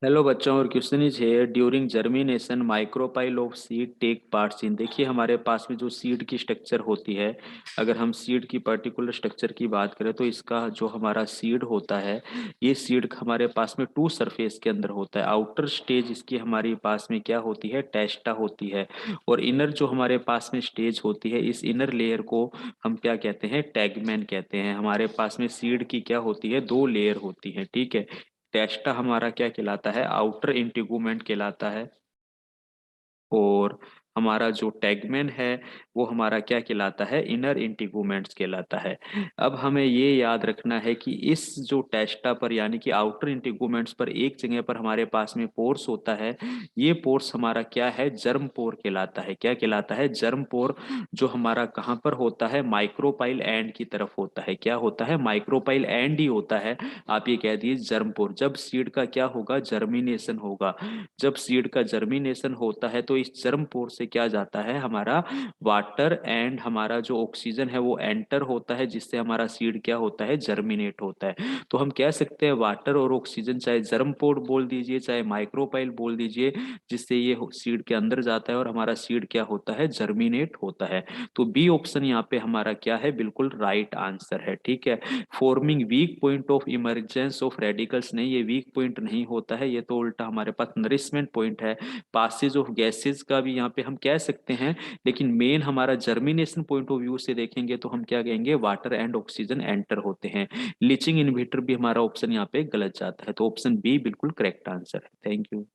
Hello बच्चों, और question is है during germination micropyle of seed take parts in. देखिए हमारे पास में जो सीड की स्ट्रक्चर होती है, अगर हम सीड की पर्टिकुलर स्ट्रक्चर की बात करें तो इसका जो हमारा सीड होता है, ये सीड हमारे पास में टू सरफेस के अंदर होता है। आउटर स्टेज इसकी हमारे पास में क्या होती है, टेस्टा होती है। और इनर जो हमारे पास में स्टेज होती है, इस इनर लेयर को हम क्या कहते हैं, टैगमैन कहते हैं। हमारे पास में सीड की क्या होती है, दो लेयर होती है, ठीक है। टेस्टा हमारा क्या कहलाता है, आउटर इंटीगुमेंट कहलाता है। और हमारा जो टैगमेन है वो हमारा क्या कहलाता है, इनर इंटीगुमेंट्स कहलाता है। अब हमें ये याद रखना है कि इस जो टेस्टा पर यानी कि आउटर इंटीगुमेंट्स पर एक जगह पर हमारे पास में पोर्स होता है। ये पोर्स हमारा क्या है, जर्म पोर कहलाता है। क्या कहलाता है, जर्म पोर। जो हमारा कहाँ पर होता है, माइक्रोपाइल एंड की तरफ होता है। क्या होता है, माइक्रोपाइल एंड ही होता है। आप ये कह दीजिए जर्म पोर। जब सीड का क्या होगा, जर्मिनेशन होगा। जब सीड का जर्मिनेशन होता है तो इस जर्म पोर से क्या जाता है, हमारा वाटर एंड हमारा जो ऑक्सीजन है वो एंटर होता है, जिससे हमारा सीड क्या होता है, जर्मिनेट होता है। तो हम कह सकते हैं वाटर और ऑक्सीजन, चाहे जर्म पोर बोल दीजिए चाहे माइक्रोपाइल बोल दीजिए, जिससे ये सीड के अंदर जाता है और हमारा सीड क्या होता है, जर्मिनेट होता है। तो बी ऑप्शन यहाँ पे हमारा क्या है, बिल्कुल राइट आंसर है, ठीक है। Forming weak point of emergence of radicals नहीं, ये वीक पॉइंट नहीं होता है, ये तो उल्टा हमारे पास नरिशमेंट पॉइंट है। पासेज ऑफ गैसेस का भी यहाँ पे हम कह सकते हैं, लेकिन मेन हमारा जर्मिनेशन पॉइंट ऑफ व्यू से देखेंगे तो हम क्या कहेंगे, वाटर एंड ऑक्सीजन एंटर होते हैं। लीचिंग इनहिबिटर भी हमारा ऑप्शन यहाँ पे गलत जाता है, तो ऑप्शन बी बिल्कुल करेक्ट आंसर है। Thank you.